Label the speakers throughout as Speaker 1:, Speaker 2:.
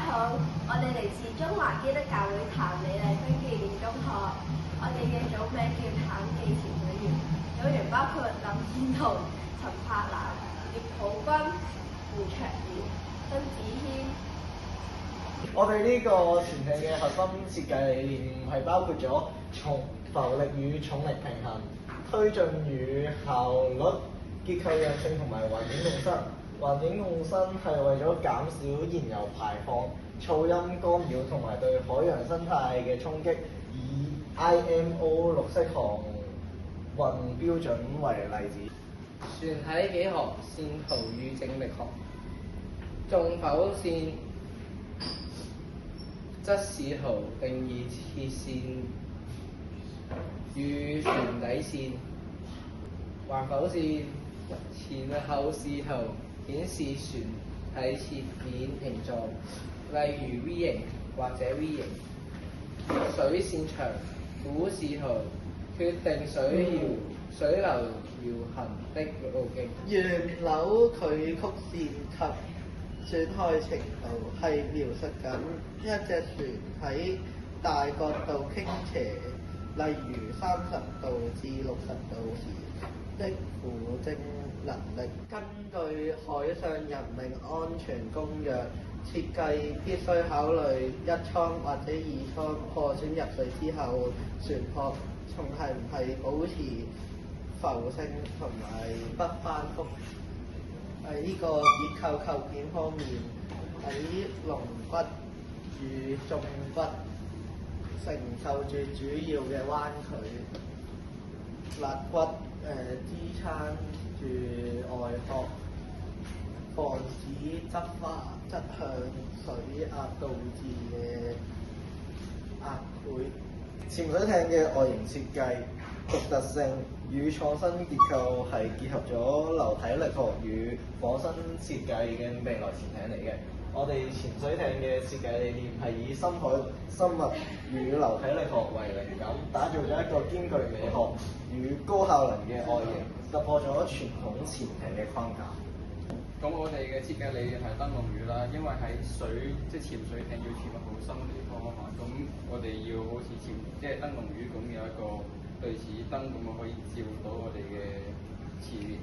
Speaker 1: 好，我哋嚟自中華基督教會譚美麗芬紀念中學，我哋嘅組名叫譚記潛水員，組員包括林建彤、陳柏蘭、葉普君、胡卓賢、曾子軒。
Speaker 2: 我哋呢個潛艇嘅核心設計理念係包括咗浮力與重力平衡、推進與效率、結構韌性同埋環境共生。環境共生係為咗減少燃油排放、噪音干擾同埋對海洋生態嘅衝擊，以 IMO 綠色航運標準為例子。
Speaker 3: 船體幾何、線圖與靜力學。縱剖線則試圖定義切線與船底線。橫剖線前後視圖顯示船體切面形狀，例如 V 型或者 V 型。水線長俯視圖決定水流遙行的路徑。
Speaker 4: 圓扭矩曲線及損害程度係描述緊一隻船喺大角度傾斜，例如30度至60度時的扶正能力。根據海上人命安全公約，設計必須考慮一艙或者二艙破損入水之後，船殼仲係唔係保持浮性同埋不翻覆。喺呢個結構構件方面，喺龍骨與縱骨承受住主要嘅彎曲，肋骨支撐住外殼，防止側向水壓導致嘅壓潰。
Speaker 2: 潛水艇嘅外形設計、獨特性與創新結構係結合咗流體力學與仿生設計嘅未來潛艇嚟嘅。我哋潛水艇嘅設計理念係以深海生物與流體力學為靈感，打造咗一個兼具美學與高效能嘅外形，突破咗傳統潛艇嘅框架。
Speaker 5: 咁我哋嘅設計理念係燈籠魚啦，因為喺水即係潛水艇要潛得好深嘅地方啊嘛，咁我哋要好似即係燈籠魚咁有一個類似燈咁啊，可以照到我哋嘅前面。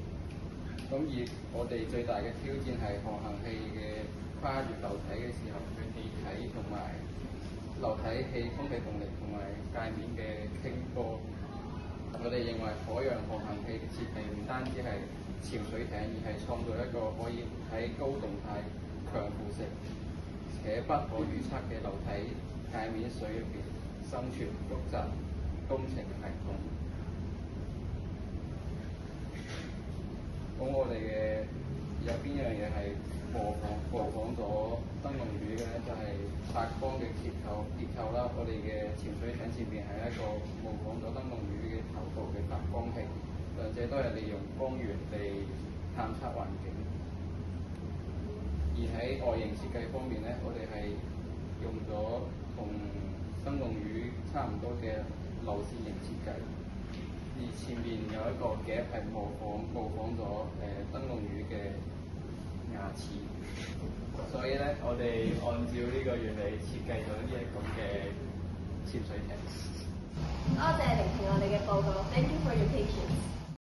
Speaker 5: 咁而我哋最大嘅挑戰係航行器嘅跨越流體嘅時候嘅氣體同埋流體氣空氣動力同埋界面嘅傾波。我哋認為海洋航行器嘅設計唔單止係潛水艇，而係創造一個可以喺高動態、強腐蝕且不可預測嘅流體界面水入邊生存複雜工程系統。咁我哋嘅有邊樣嘢係模仿咗燈籠魚嘅咧？就係發光嘅結構啦。我哋嘅潛水艇前面係一個模仿咗燈籠魚嘅頭部嘅發光器，兩者都係利用光源嚟探測環境。而喺外形設計方面咧，我哋係用咗同燈籠魚差唔多嘅流線型設計，而前面有一個夾係模仿咗燈籠魚嘅牙齒，所以咧我哋按照呢個原理設計咗呢一個嘅潛水艇。
Speaker 1: 多謝聆聽我哋嘅報告。Thank you for your patience.